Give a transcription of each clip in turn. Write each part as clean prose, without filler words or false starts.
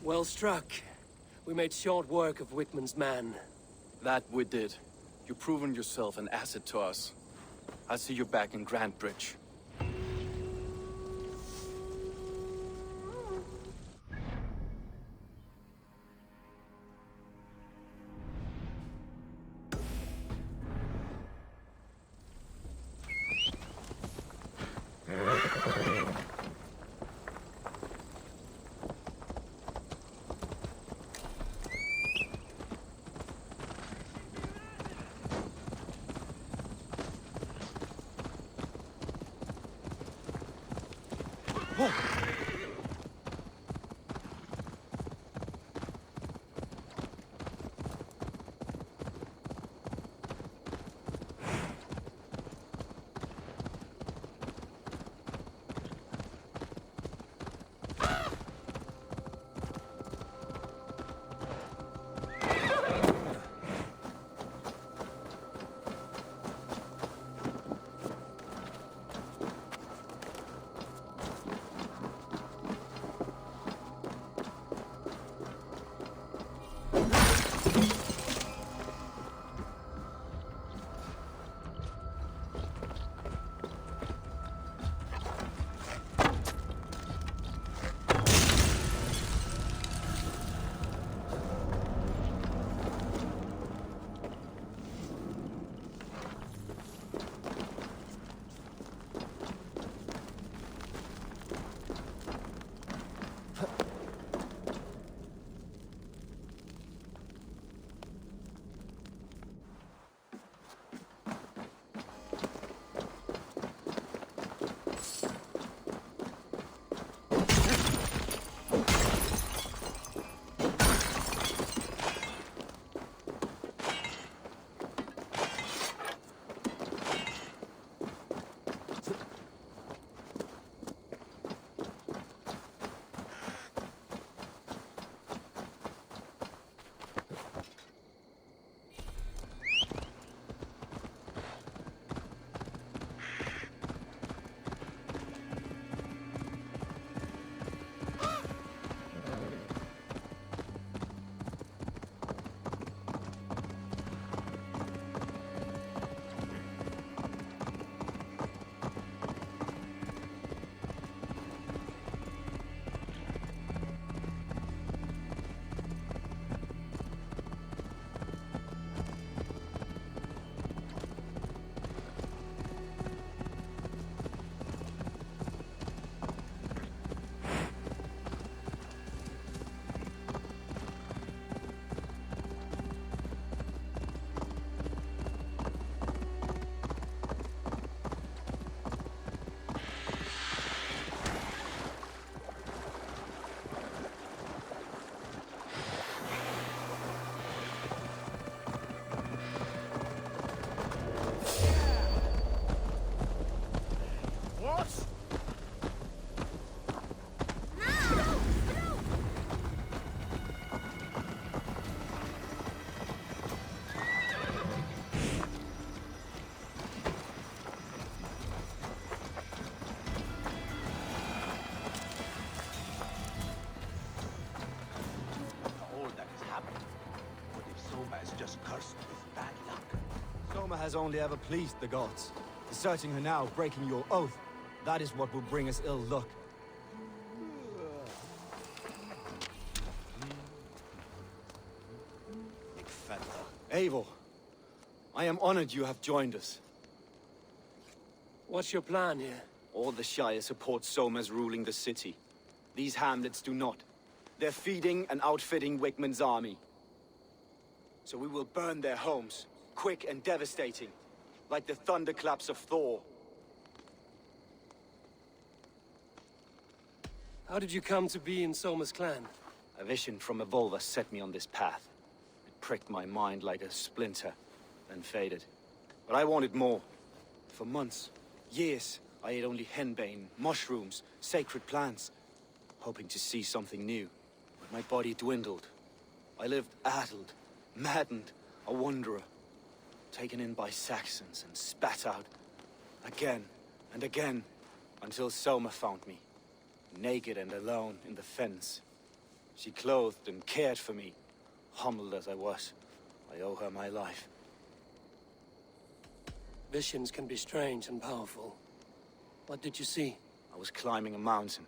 Well struck. We made short work of Wickman's man. That we did. You've proven yourself an asset to us. I'll see you back in Grand Bridge. Soma has only ever pleased the gods. Deserting her now, breaking your oath, that is what will bring us ill luck. Eivor, I am honored you have joined us. What's your plan here? All the Shire support Soma's ruling the city. These hamlets do not. They're feeding and outfitting Wickman's army. So we will burn their homes, quick and devastating, like the thunderclaps of Thor. How did you come to be in Soma's clan? A vision from Evolva set me on this path. It pricked my mind like a splinter, then faded. But I wanted more. For months, years, I ate only henbane, mushrooms, sacred plants, hoping to see something new. But my body dwindled. I lived addled, maddened, a wanderer, taken in by Saxons and spat out again and again, until Soma found me, naked and alone in the fens. She clothed and cared for me. Humbled as I was, I owe her my life. Visions can be strange and powerful. What did you see? I was climbing a mountain.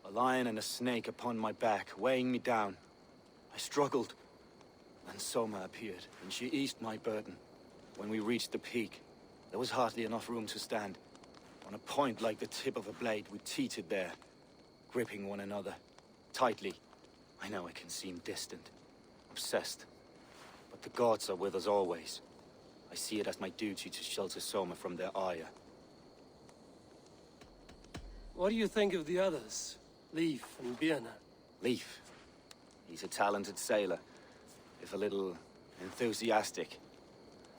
A lion and a snake upon my back, weighing me down. I struggled. Then Soma appeared, and she eased my burden. When we reached the peak, there was hardly enough room to stand. On a point like the tip of a blade, we teetered there, gripping one another, tightly. I know it can seem distant, obsessed, but the gods are with us always. I see it as my duty to shelter Soma from their ire. What do you think of the others? Leif and Birna? Leif. He's a talented sailor, if a little enthusiastic.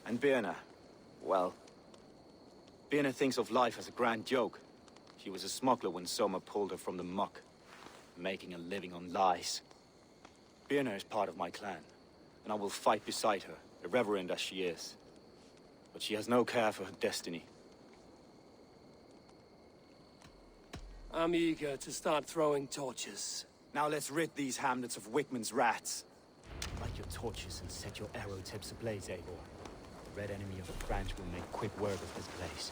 And Birna, well... Birna thinks of life as a grand joke. She was a smuggler when Soma pulled her from the muck, making a living on lies. Birna is part of my clan, and I will fight beside her, irreverent as she is. But she has no care for her destiny. I'm eager to start throwing torches. Now let's rid these hamlets of Wickman's rats. Light your torches and set your arrow tips ablaze, Eivor. The red enemy of the branch will make quick work of this place.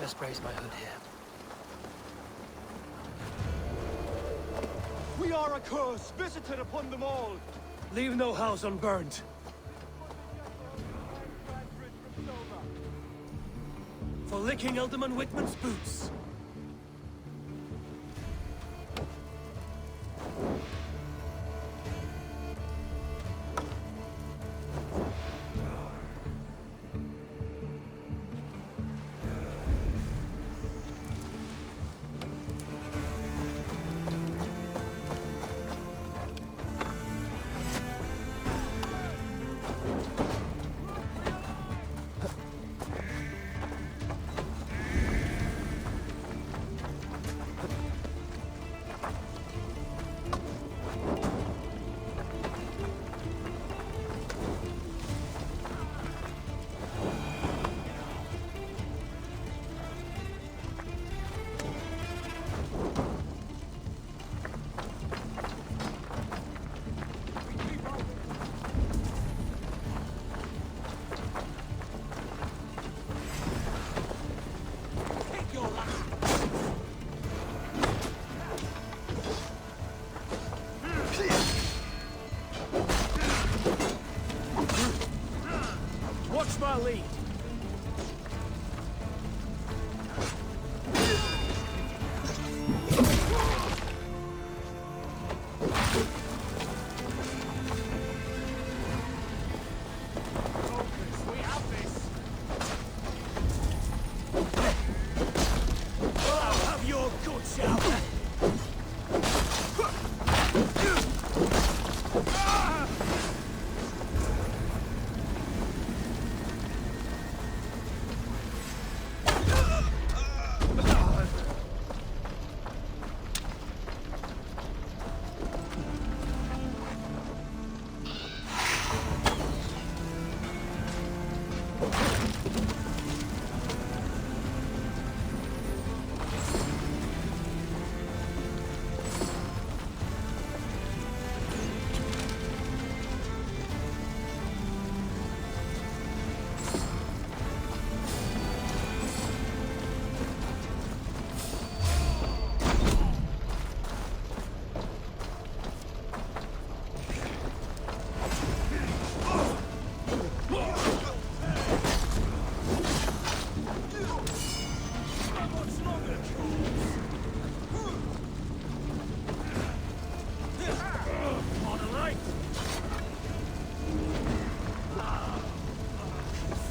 Best raise my hood here. We are a curse visited upon them all! Leave no house unburned. For licking Alderman Whitman's boots. Watch my lead.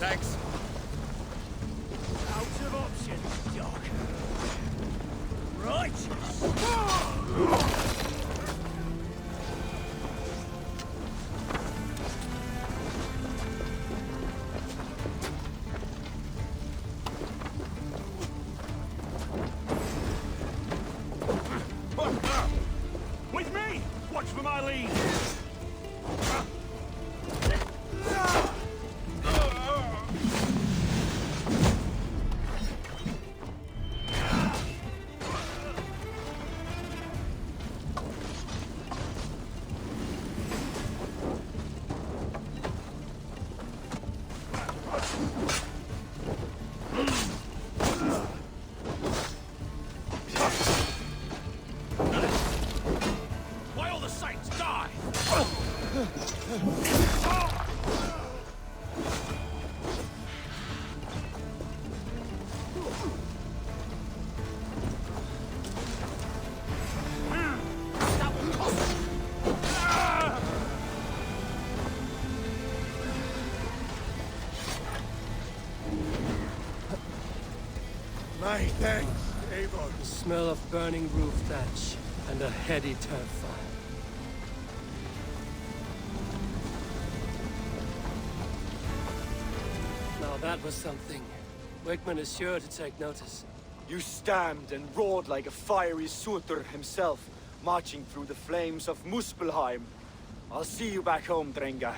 Thanks. Out of options, Doc. Righteous! My thanks, Eivor. The smell of burning roof thatch and a heady turf fire. Now that was something. Wickman is sure to take notice. You stamped and roared like a fiery Surtur himself, marching through the flames of Muspelheim. I'll see you back home, Drenga.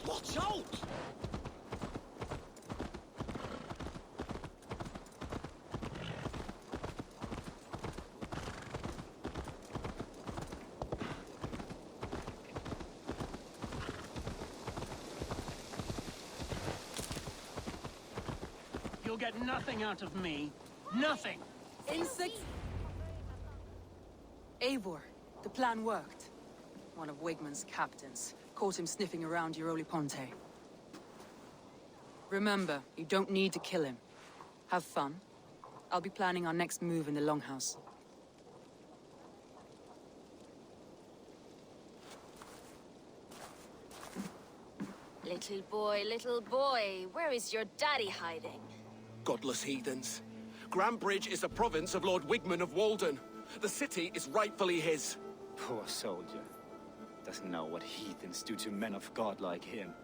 Watch out! You'll get nothing out of me. Nothing! Insect? Eivor, the plan worked. One of Wigman's captains caught him sniffing around Euroli Ponte. Remember, you don't need to kill him. Have fun. I'll be planning our next move in the Longhouse. Little boy, where is your daddy hiding? Godless heathens. Grantbridge is a province of Lord Wigman of Walden. The city is rightfully his. Poor soldier. Doesn't know what heathens do to men of God like him.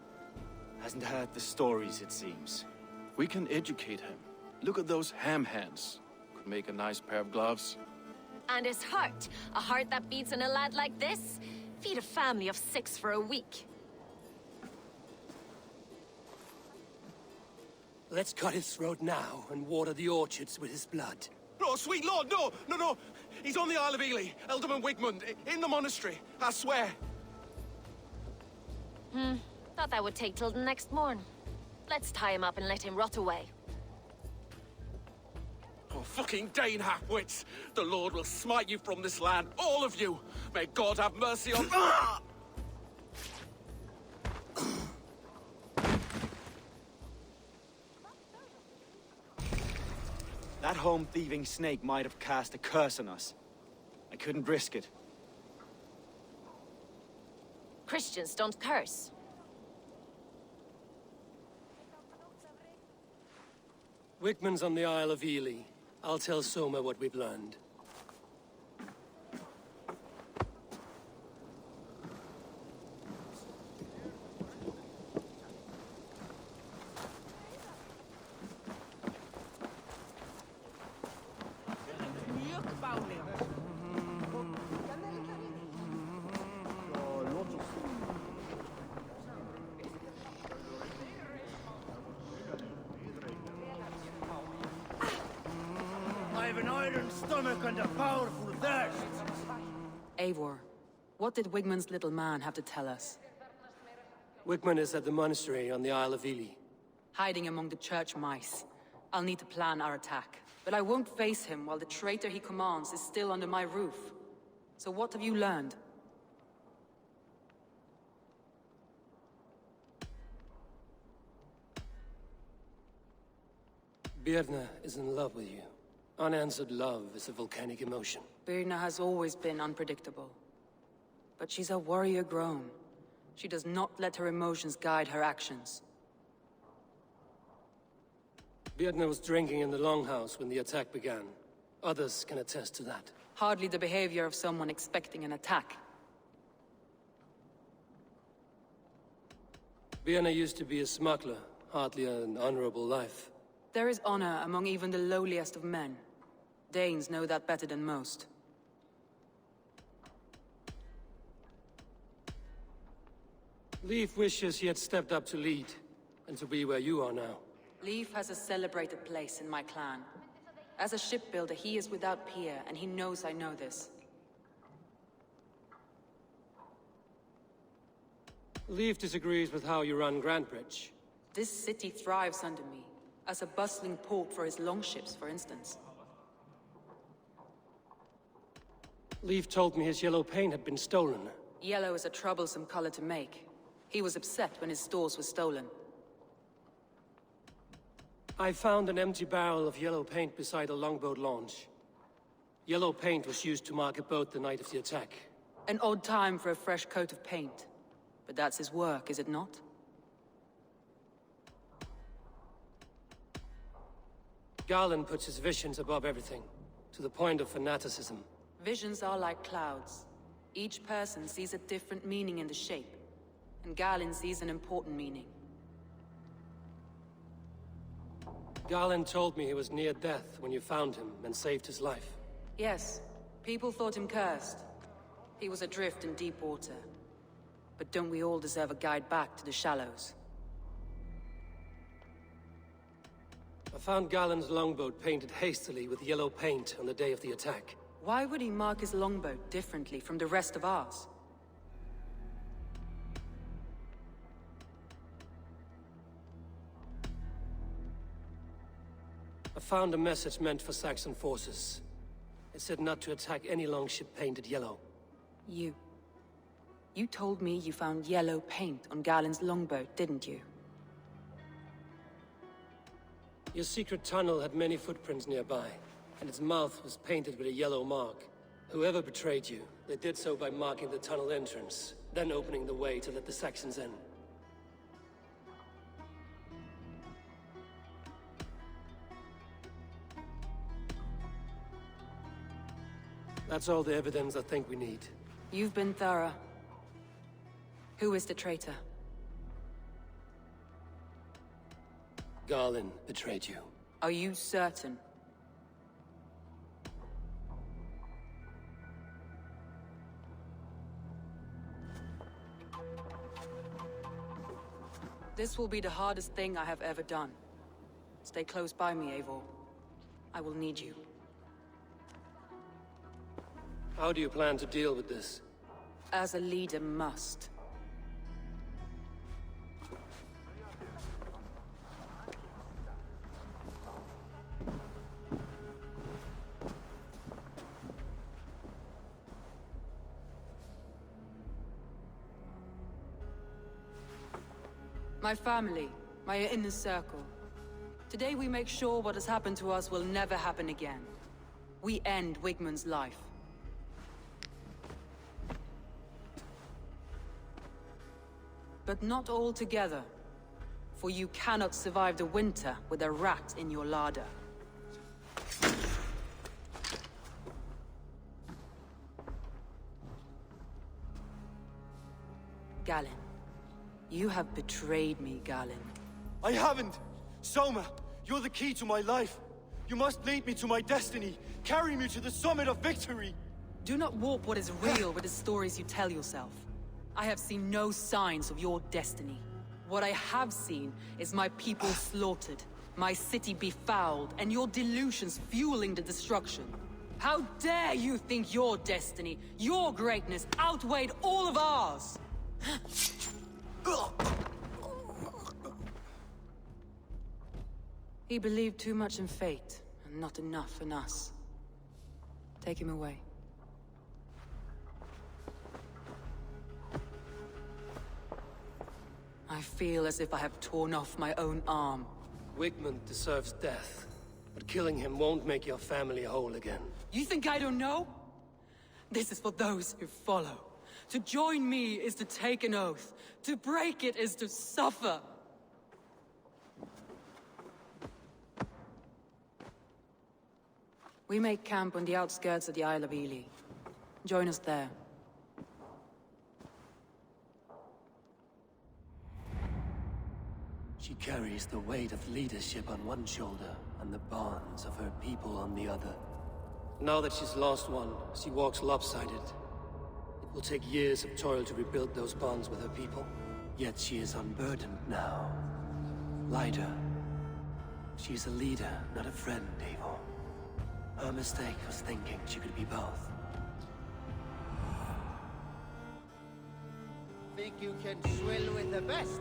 Hasn't heard the stories, it seems. We can educate him. Look at those ham hands. Could make a nice pair of gloves. And his heart, a heart that beats in a lad like this? Feed a family of 6 for a week. Let's cut his throat now and water the orchards with his blood. No, sweet lord, no! He's on the Isle of Ely, Ealdorman Wigmund, in the monastery, I swear. Thought that would take till the next morn. Let's tie him up and let him rot away. Oh, fucking Dane half-wits! The Lord will smite you from this land, all of you! May God have mercy on... Ah! That home-thieving snake might have cast a curse on us. I couldn't risk it. Christians don't curse. Wickman's on the Isle of Ely. I'll tell Soma what we've learned. I have an iron stomach and a powerful thirst. Eivor, what did Wigman's little man have to tell us? Wickman is at the monastery on the Isle of Ely. Hiding among the church mice. I'll need to plan our attack. But I won't face him while the traitor he commands is still under my roof. So what have you learned? Birna is in love with you. Unanswered love is a volcanic emotion. Birna has always been unpredictable. But she's a warrior grown. She does not let her emotions guide her actions. Birna was drinking in the Longhouse when the attack began. Others can attest to that. Hardly the behavior of someone expecting an attack. Birna used to be a smuggler, hardly an honorable life. There is honor among even the lowliest of men. Danes know that better than most. Leif wishes he had stepped up to lead, and to be where you are now. Leif has a celebrated place in my clan. As a shipbuilder, he is without peer, and he knows I know this. Leif disagrees with how you run Grantbridge. This city thrives under me, as a bustling port for his longships, for instance. Leif told me his yellow paint had been stolen. Yellow is a troublesome color to make. He was upset when his stores were stolen. I found an empty barrel of yellow paint beside a longboat launch. Yellow paint was used to mark a boat the night of the attack. An odd time for a fresh coat of paint. But that's his work, is it not? Garland puts his visions above everything, to the point of fanaticism. Visions are like clouds. Each person sees a different meaning in the shape, and Galen sees an important meaning. Garland told me he was near death when you found him and saved his life. Yes, people thought him cursed. He was adrift in deep water. But don't we all deserve a guide back to the shallows? I found Garland's longboat painted hastily with yellow paint on the day of the attack. Why would he mark his longboat differently from the rest of ours? I found a message meant for Saxon forces. It said not to attack any longship painted yellow. You told me you found yellow paint on Galen's longboat, didn't you? Your secret tunnel had many footprints nearby, and its mouth was painted with a yellow mark. Whoever betrayed you, they did so by marking the tunnel entrance, then opening the way to let the Saxons in. That's all the evidence I think we need. You've been thorough. Who is the traitor? Garland betrayed you. Are you certain? This will be the hardest thing I have ever done. Stay close by me, Eivor. I will need you. How do you plan to deal with this? As a leader must. My family, my inner circle. Today we make sure what has happened to us will never happen again. We end Wigmund's life. But not all together. For you cannot survive the winter with a rat in your larder. Galen. You have betrayed me, Galen. I haven't! Soma, you're the key to my life. You must lead me to my destiny. Carry me to the summit of victory. Do not warp what is real with the stories you tell yourself. I have seen no signs of your destiny. What I have seen is my people slaughtered, my city befouled, and your delusions fueling the destruction. How dare you think your destiny, your greatness, outweighed all of ours? He believed too much in fate, and not enough in us. Take him away. I feel as if I have torn off my own arm. Wigmund deserves death. killing him won't make your family whole again. You think I don't know? This is for those who follow. To join me is to take an oath. To break it is to suffer. We make camp on the outskirts of the Isle of Ely. Join us there. She carries the weight of leadership on one shoulder and the bonds of her people on the other. Now that she's lost one, she walks lopsided. It will take years of toil to rebuild those bonds with her people. Yet she is unburdened now. Lighter. She's a leader, not a friend, Eivor. Her mistake was thinking she could be both. Think you can swill with the best?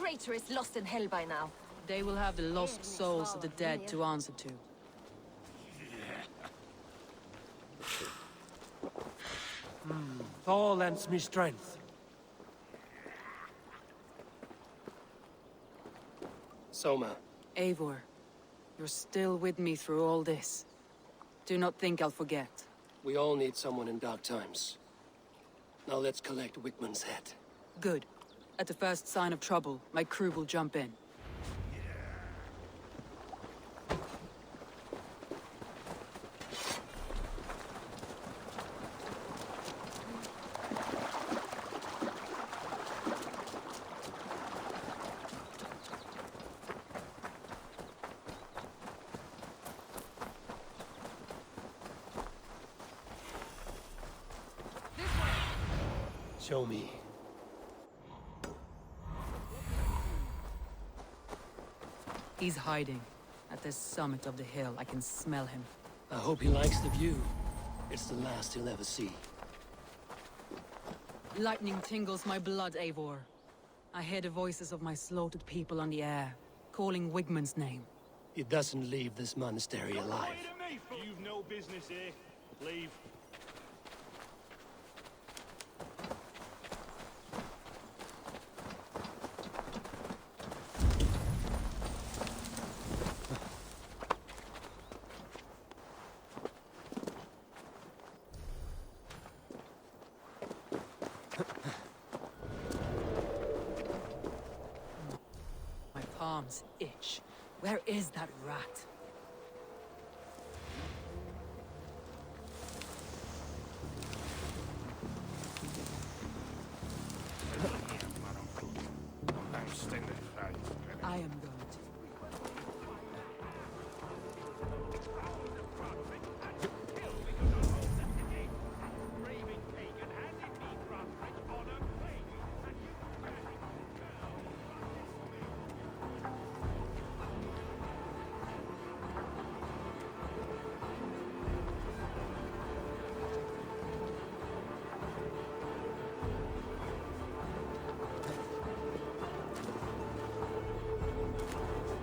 Traitor is lost in hell by now. They will have the lost souls of the dead to answer to. Thor lends me strength. Soma. Eivor, you're still with me through all this. Do not think I'll forget. We all need someone in dark times. Now let's collect Wickman's head. Good. At the first sign of trouble, my crew will jump in. Show me. He's hiding. At the summit of the hill, I can smell him. I hope he likes the view. It's the last he'll ever see. Lightning tingles my blood, Eivor. I hear the voices of my slaughtered people on the air, calling Wigmund's name. He doesn't leave this monastery alive. You've no business here. Leave. arms itch. Where is that rat? I am going to.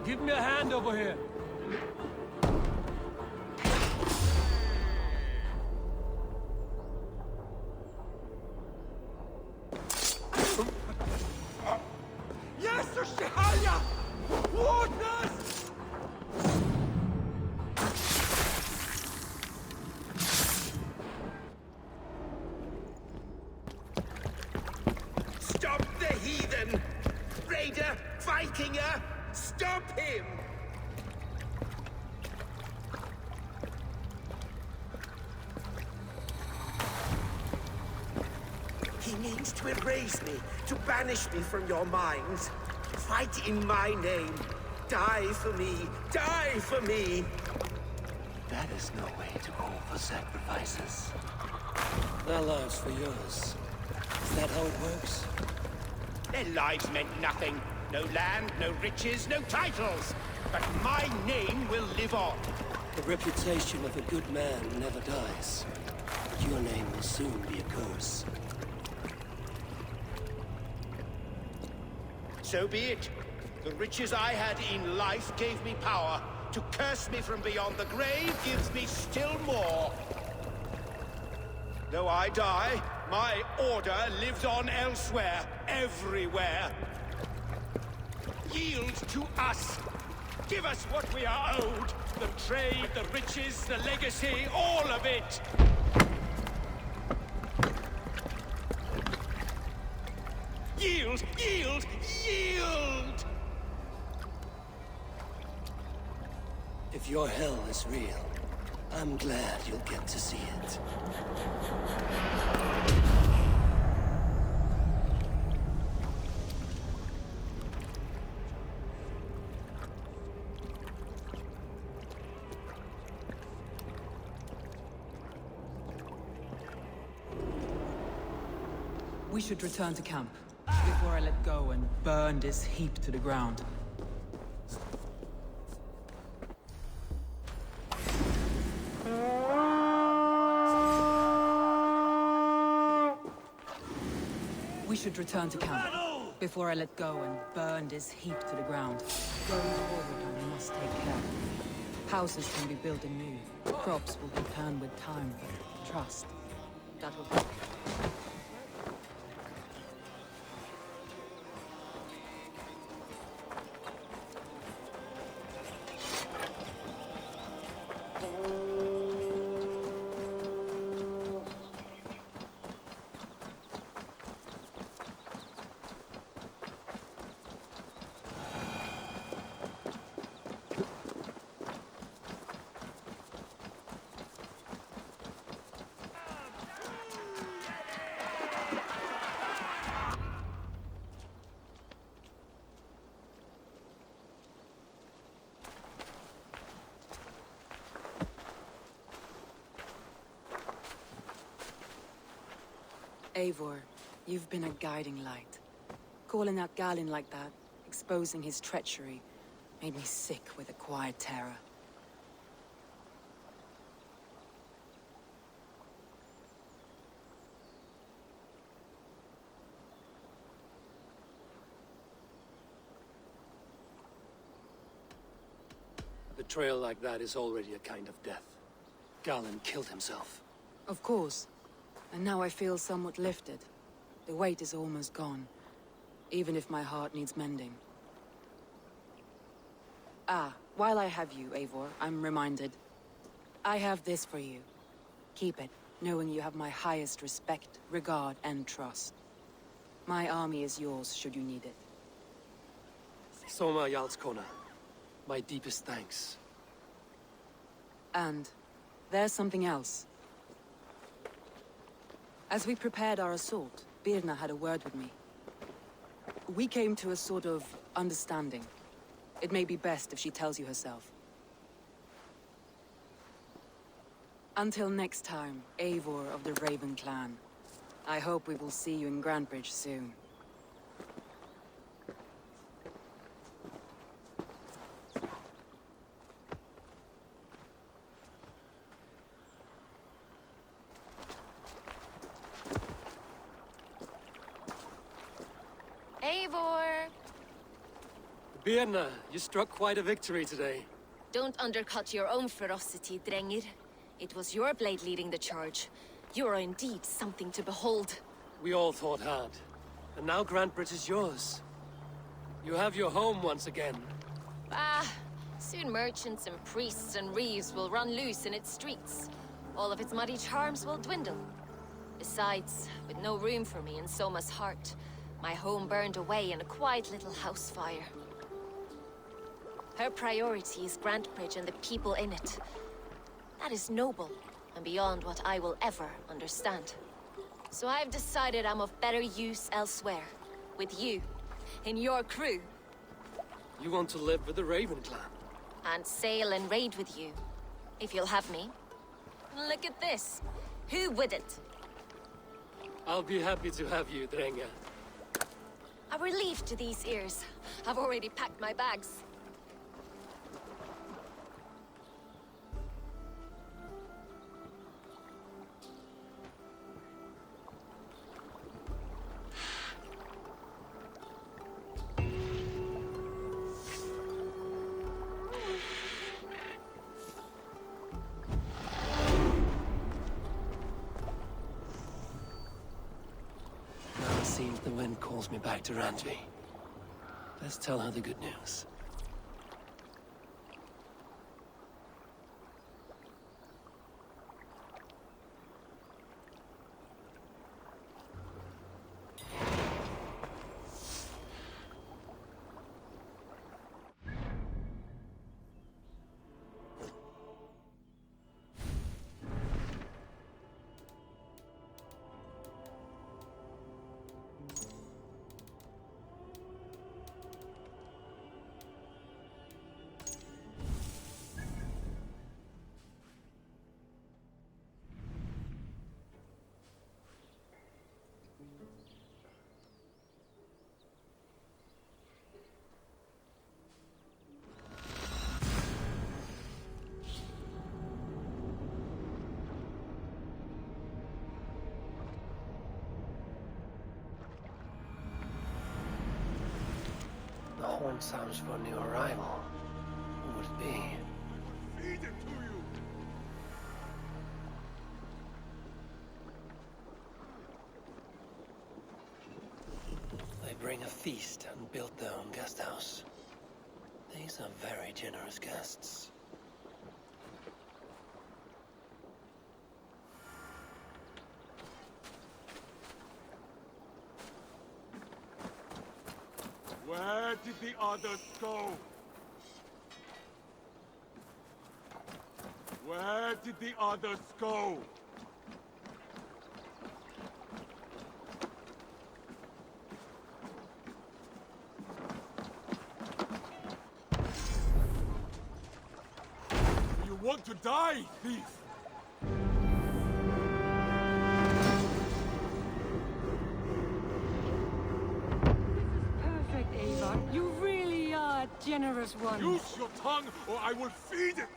Give me a hand over here. Yes, Shihaya! Wardness! Stop the heathen! Raider! Vikinger! Stop him! He means to erase me, to banish me from your minds. Fight in my name. Die for me. Die for me. That is no way to offer sacrifices. Their lives for yours. Is that how it works? Their lives meant nothing. No land, no riches, no titles. But my name will live on. The reputation of a good man never dies. But your name will soon be a curse. So be it. The riches I had in life gave me power. To curse me from beyond the grave gives me still more. Though I die, my order lives on elsewhere, everywhere. Yield to us. Give us what we are owed. The trade, the riches, the legacy, all of it. Yield! Yield! Yield! If your hell is real, I'm glad you'll get to see it. We should return to camp before I let go and burn this heap to the ground. We should return to camp before I let go and burn this heap to the ground. Going forward, I must take care. Houses can be built anew. Crops will be turned with time, but trust. That will be. Eivor, you've been a guiding light. Calling out Galinn like that, exposing his treachery, made me sick with a quiet terror. A betrayal like that is already a kind of death. Galinn killed himself. Of course. And now I feel somewhat lifted. The weight is almost gone, even if my heart needs mending. Ah, while I have you, Eivor, I'm reminded. I have this for you. Keep it, knowing you have my highest respect, regard, and trust. My army is yours, should you need it. Soma Jarlskona. My deepest thanks. And there's something else. As we prepared our assault, Birna had a word with me. We came to a sort of understanding. It may be best if she tells you herself. Until next time, Eivor of the Raven Clan. I hope we will see you in Grantebridge soon. Eivor! Birna, you struck quite a victory today. Don't undercut your own ferocity, Drengir. It was your blade leading the charge. You are indeed something to behold. We all fought hard. And now Grantebridge is yours. You have your home once again. Ah, soon merchants and priests and reeves will run loose in its streets. All of its muddy charms will dwindle. Besides, with no room for me in Soma's heart, my home burned away in a quiet little house fire. Her priority is Grantebridge and the people in it. That is noble, and beyond what I will ever understand. So I've decided I'm of better use elsewhere. With you, in your crew. You want to live with the Raven Clan? And sail and raid with you, if you'll have me. Look at this. Who wouldn't? I'll be happy to have you, Drenga. A relief to these ears. I've already packed my bags. Now it seems the wind calls me back to Randvi. Let's tell her the good news. The horn sounds for a new arrival. Who would it be? Feed it to you! They bring a feast and built their own guest house. These are very generous guests. Where did the others go? Where did the others go? You want to die, thief? Perfect, Ava. You really are a generous one. Use your tongue, or I will feed it!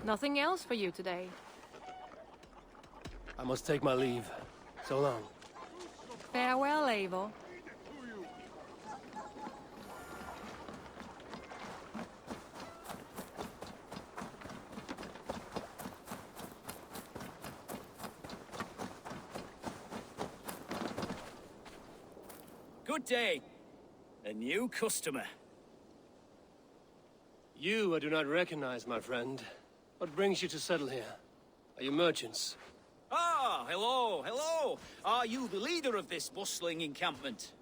Nothing else for you today. I must take my leave. So long. Farewell, Ava. Good day. A new customer. You I do not recognize, my friend. What brings you to settle here? Are you merchants? Ah, hello, hello. Are you the leader of this bustling encampment?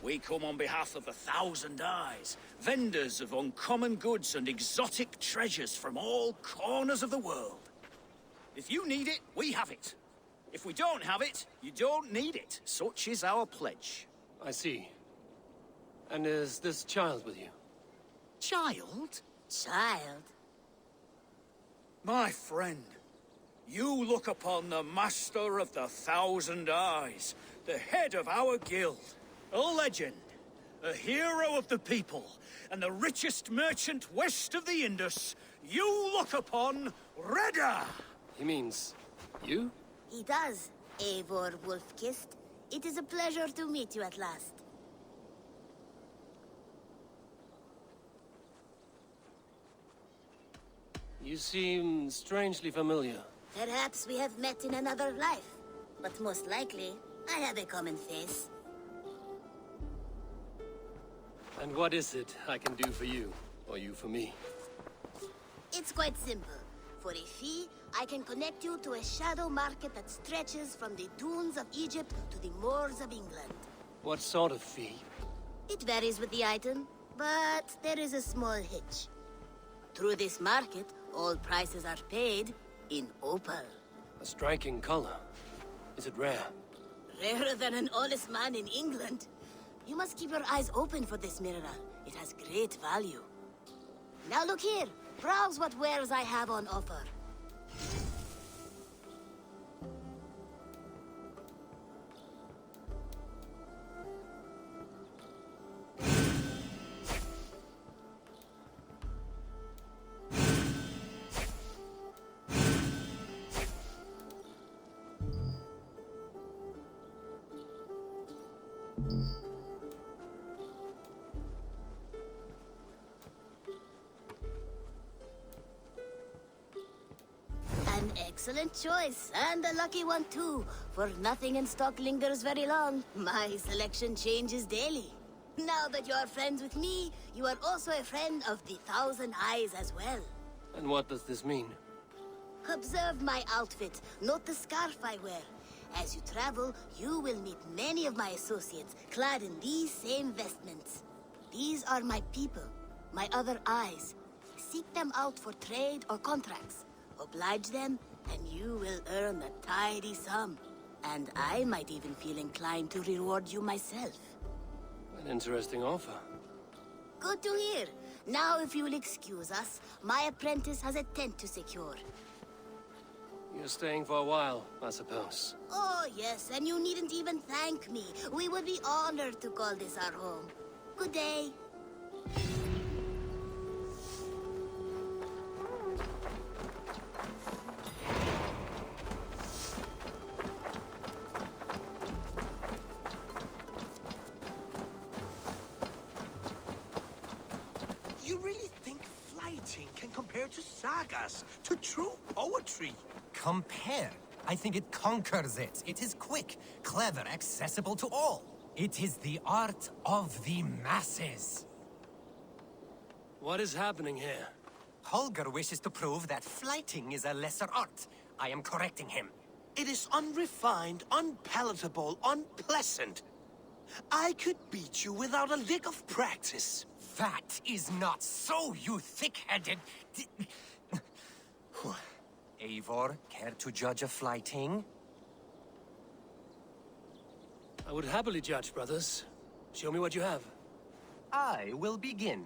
We come on behalf of 1,000 Eyes, vendors of uncommon goods and exotic treasures from all corners of the world. If you need it, we have it. If we don't have it, you don't need it. Such is our pledge. I see. And is this child with you? Child? Child? My friend, you look upon the master of the 1,000 Eyes, the head of our guild. A legend, a hero of the people, and the richest merchant west of the Indus. You look upon Redda! He means... you? He does, Eivor Wolfkist. It is a pleasure to meet you at last. You seem strangely familiar. Perhaps we have met in another life. But most likely, I have a common face. And what is it I can do for you? Or you for me? It's quite simple. For a fee, I can connect you to a shadow market that stretches from the dunes of Egypt to the moors of England. What sort of fee? It varies with the item, but there is a small hitch. Through this market, all prices are paid in opal. A striking color. Is it rare? Rarer than an honest man in England. You must keep your eyes open for this mineral. It has great value. Now look here. Browse what wares I have on offer. An excellent choice, and a lucky one too, for nothing in stock lingers very long. My selection changes daily. Now that you are friends with me, you are also a friend of the 1,000 Eyes as well. And what does this mean? Observe my outfit, note the scarf I wear. As you travel, you will meet many of my associates, clad in these same vestments. These are my people, my other eyes. Seek them out for trade or contracts. Oblige them, and you will earn a tidy sum. And I might even feel inclined to reward you myself. An interesting offer. Good to hear. Now, if you will excuse us, my apprentice has a tent to secure. You're staying for a while, I suppose. Oh, yes, and you needn't even thank me. We would be honored to call this our home. Good day. You really think flighting can compare to sagas, to true poetry? Compare? I think it conquers it. It is quick, clever, accessible to all. It is the art of the masses. What is happening here? Holger wishes to prove that flighting is a lesser art. I am correcting him. It is unrefined, unpalatable, unpleasant. I could beat you without a lick of practice. That is not so, you thick-headed... Eivor, care to judge a flighting? I would happily judge, brothers. Show me what you have. I will begin.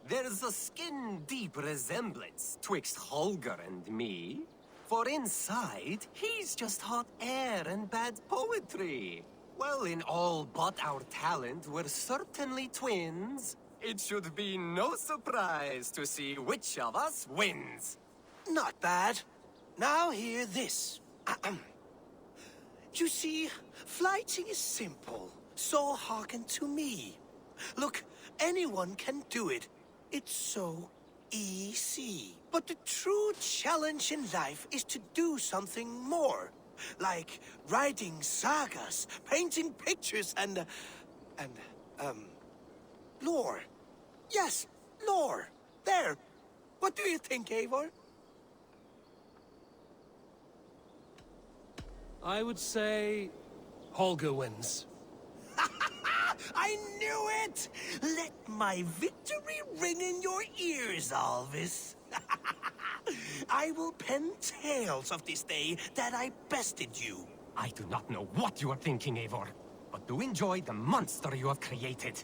There's a skin-deep resemblance twixt Holger and me. For inside, he's just hot air and bad poetry. Well, in all but our talent, we're certainly twins. It should be no surprise to see which of us wins. Not bad. Now hear this. You see, flighting is simple, so hearken to me. Look, anyone can do it. It's so easy. But the true challenge in life is to do something more. Like writing sagas, painting pictures, and lore. Yes, lore. There. What do you think, Eivor? I would say Holger wins. I knew it! Let my victory ring in your ears, Alvis. I will pen tales of this day that I bested you. I do not know what you are thinking, Eivor, but do enjoy the monster you have created.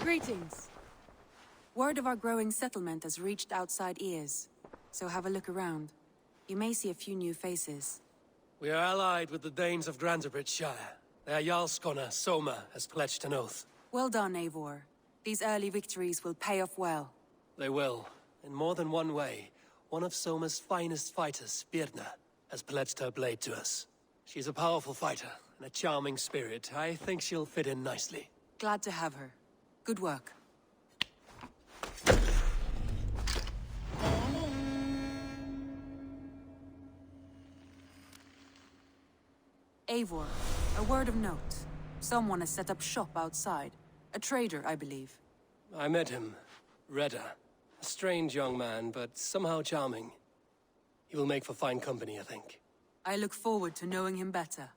Greetings. Word of our growing settlement has reached outside ears, so have a look around. You may see a few new faces. We are allied with the Danes of Grantebridgeshire. Their Jarlskona, Soma, has pledged an oath. Well done, Eivor. These early victories will pay off well. They will. In more than one way, one of Soma's finest fighters, Birna, has pledged her blade to us. She's a powerful fighter and a charming spirit. I think she'll fit in nicely. Glad to have her. Good work. Eivor, a word of note. Someone has set up shop outside. A trader, I believe. I met him. Redda. A strange young man, but somehow charming. He will make for fine company, I think. I look forward to knowing him better.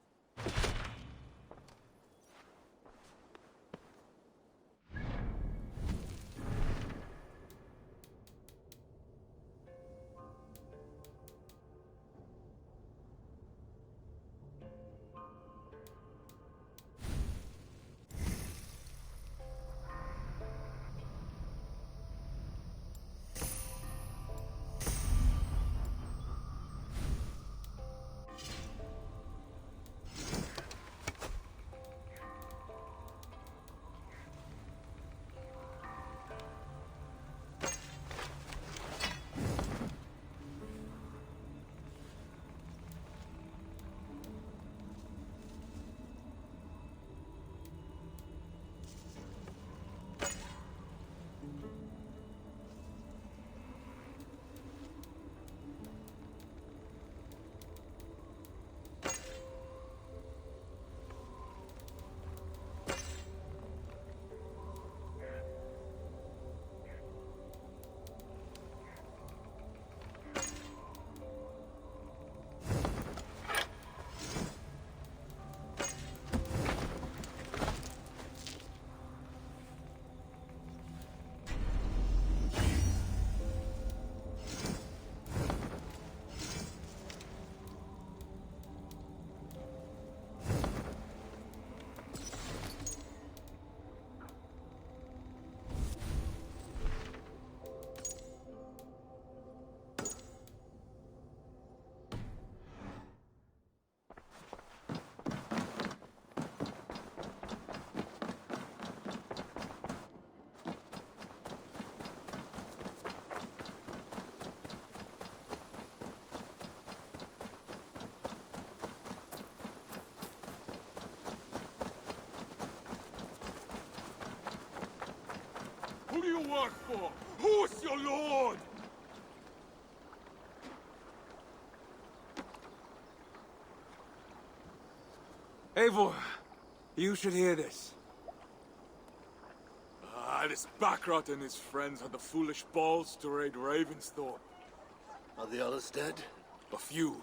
Who do you work for? Who's your lord? Eivor, you should hear this. This Baccarat and his friends had the foolish balls to raid Ravensthorpe. Are the others dead? A few.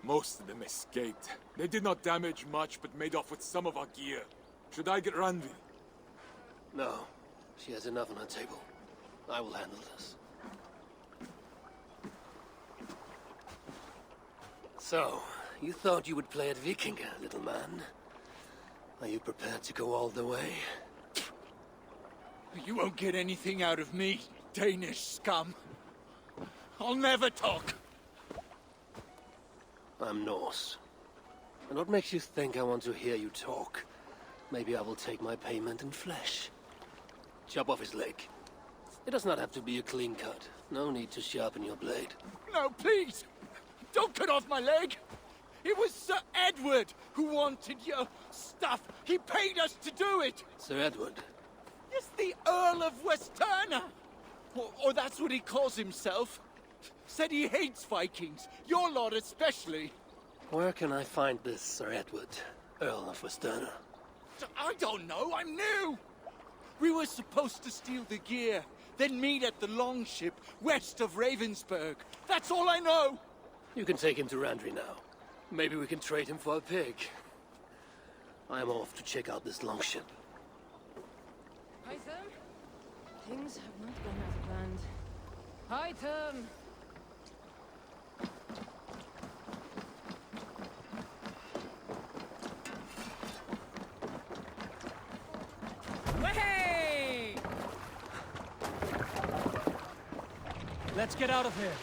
Most of them escaped. They did not damage much, but made off with some of our gear. Should I get Randvi? No. She has enough on her table. I will handle this. So, you thought you would play at Vikinga, little man? Are you prepared to go all the way? You won't get anything out of me, Danish scum. I'll never talk. I'm Norse. And what makes you think I want to hear you talk? Maybe I will take my payment in flesh. Chop off his leg. It does not have to be a clean cut. No need to sharpen your blade. No, please! Don't cut off my leg! It was Sir Edward who wanted your stuff. He paid us to do it! Sir Edward? Yes, the Earl of Westerna! Or that's what he calls himself. Said he hates Vikings. Your lot especially. Where can I find this Sir Edward, Earl of Westerna? I don't know, I'm new! We were supposed to steal the gear, then meet at the longship west of Ravensburg. That's all I know! You can take him to Randri now. Maybe we can trade him for a pig. I'm off to check out this longship. Hi, Sam. Things have not gone as planned. Hi, Tom. Hey! Let's get out of here.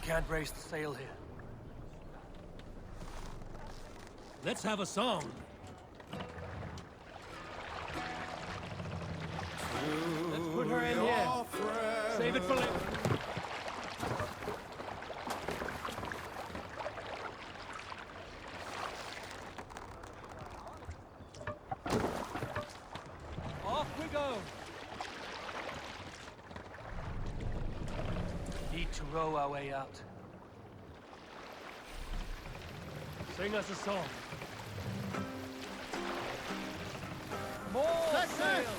Can't raise the sail here. Let's have a song. Let's put her in here. Save it for later. Off we go. Need to row our way out. Sing us a song. More sail!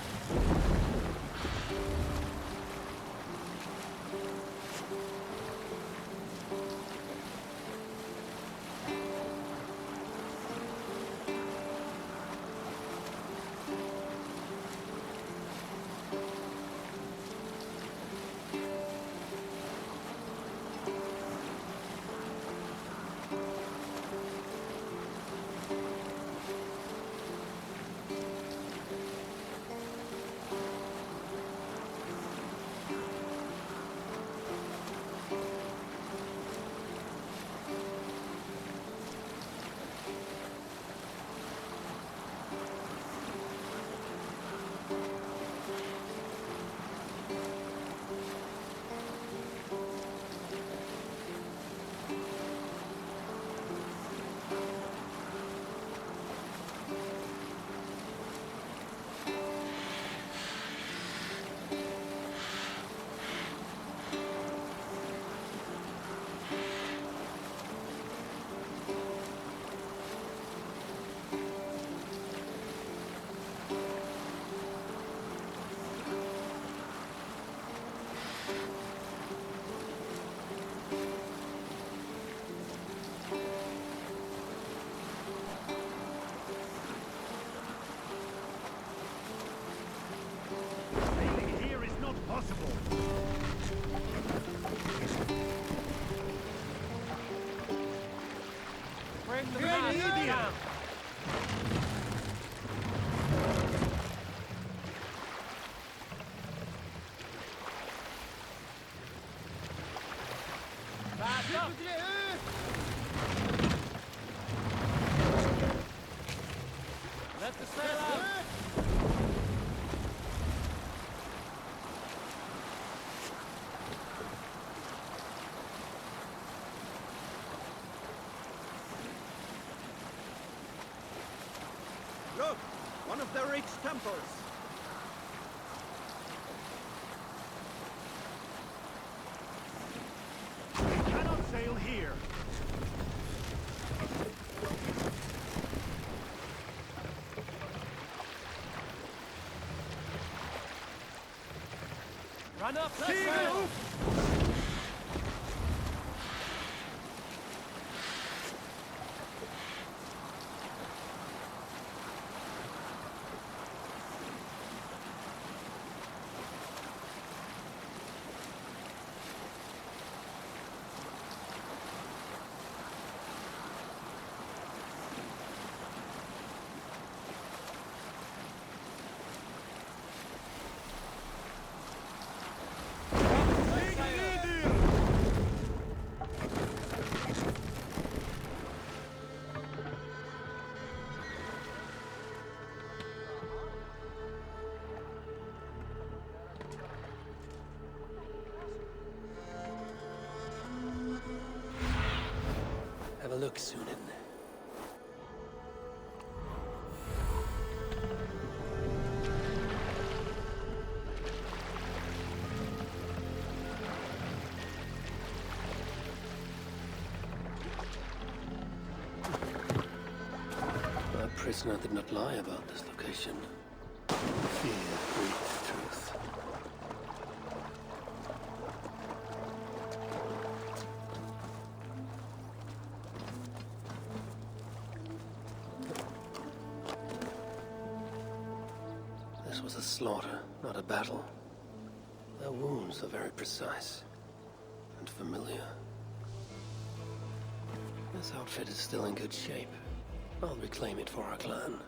Let the sail out! Look! One of the rich temples! We cannot sail here! Run up the sail! prisoner did not lie about this location. Fear breathed truth. This was a slaughter, not a battle. Their wounds are very precise and familiar. This outfit is still in good shape. I'll reclaim it for our clan.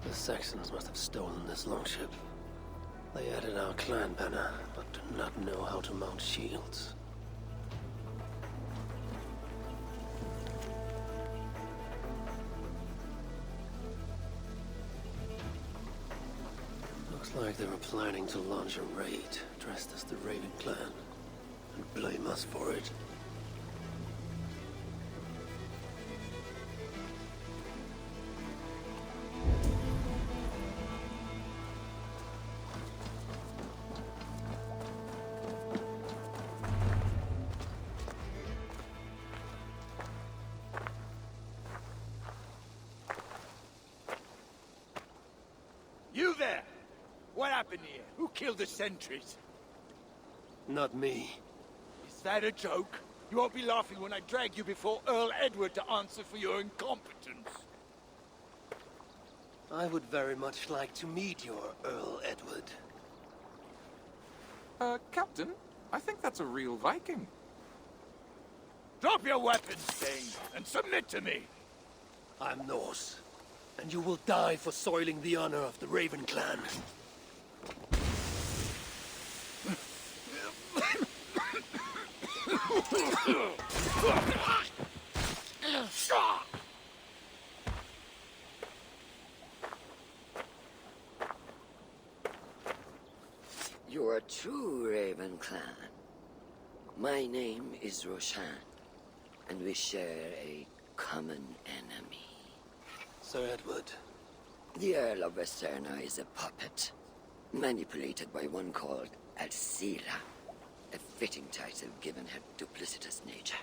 The Saxons must have stolen this longship. They added our clan banner, but do not know how to mount shields. Looks like they were planning to launch a raid, dressed as the Raven clan, and blame us for it. You there! What happened here? Who killed the sentries? Not me. Is that a joke? You won't be laughing when I drag you before Earl Edward to answer for your incompetence. I would very much like to meet your Earl Edward. Captain, I think that's a real Viking. Drop your weapons, Thing, and submit to me! I'm Norse, and you will die for soiling the honor of the Raven clan. You are true, Raven clan. My name is Roshan, and we share a common enemy. Sir Edward. The Earl of Westerna is a puppet, manipulated by one called Alcira, a fitting title given her duplicitous nature.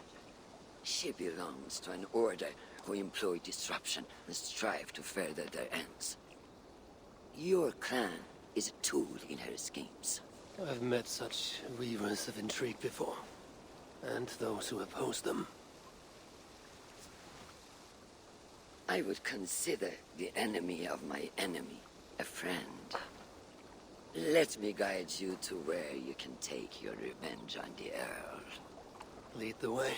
She belongs to an order who employ disruption and strive to further their ends. Your clan is a tool in her schemes. I've met such weavers of intrigue before, and those who oppose them. I would consider the enemy of my enemy a friend. Let me guide you to where you can take your revenge on the Earl. Lead the way.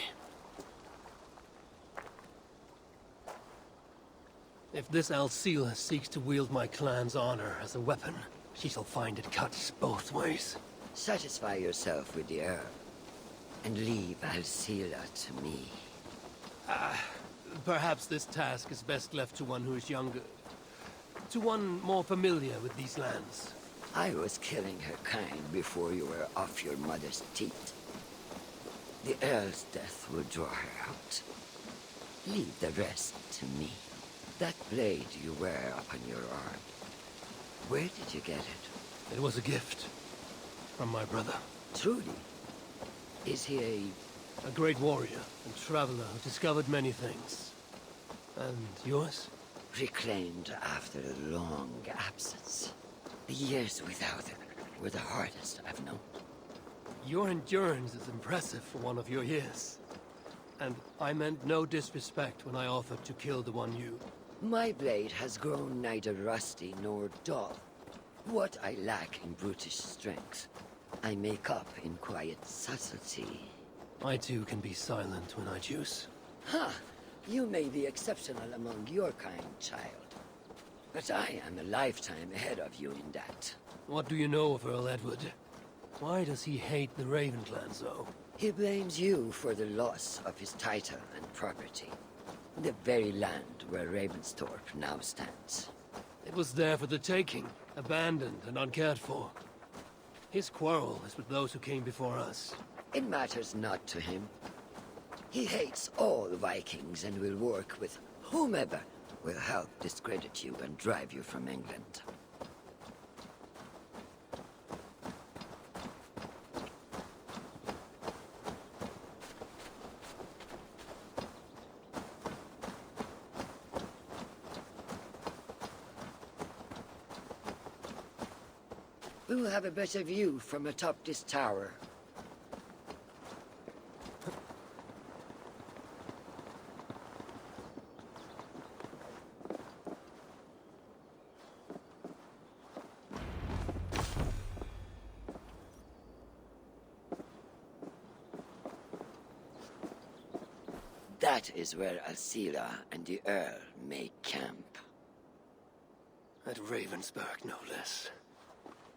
If this Alcila seeks to wield my clan's honor as a weapon, she shall find it cuts both ways. Satisfy yourself with the Earl, and leave Alcila to me. Perhaps this task is best left to one who is younger. To one more familiar with these lands. I was killing her kind before you were off your mother's teat. The Earl's death will draw her out. Leave the rest to me. That blade you wear upon your arm, where did you get it? It was a gift. From my brother. Truly? Is he a great warrior and traveler who discovered many things. And yours? Reclaimed after a long absence. The years without it were the hardest I've known. Your endurance is impressive for one of your years. And I meant no disrespect when I offered to kill the one you... My blade has grown neither rusty nor dull. What I lack in brutish strength, I make up in quiet subtlety. I too can be silent when I choose. Ha! You may be exceptional among your kind, child. But I am a lifetime ahead of you in that. What do you know of Earl Edward? Why does he hate the Raven clan so? He blames you for the loss of his title and property. The very land where Ravensthorpe now stands. It was there for the taking, abandoned and uncared for. His quarrel is with those who came before us. It matters not to him. He hates all Vikings and will work with whomever will help discredit you and drive you from England. We will have a better view from atop this tower. That is where Alcila and the Earl make camp. At Ravensburg, no less.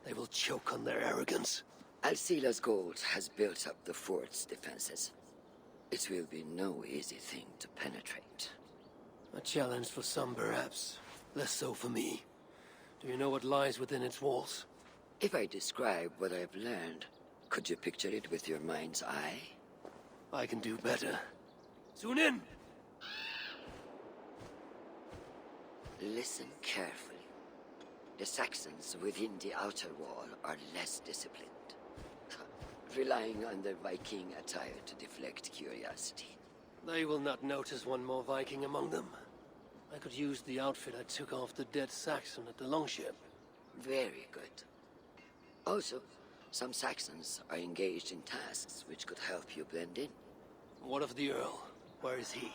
They will choke on their arrogance. Alcila's gold has built up the fort's defenses. It will be no easy thing to penetrate. A challenge for some, perhaps. Less so for me. Do you know what lies within its walls? If I describe what I've learned, could you picture it with your mind's eye? I can do better. Soon in! Listen carefully. The Saxons within the outer wall are less disciplined, relying on their Viking attire to deflect curiosity. They will not notice one more Viking among them. I could use the outfit I took off the dead Saxon at the longship. Very good. Also, some Saxons are engaged in tasks which could help you blend in. What of the Earl? Where is he?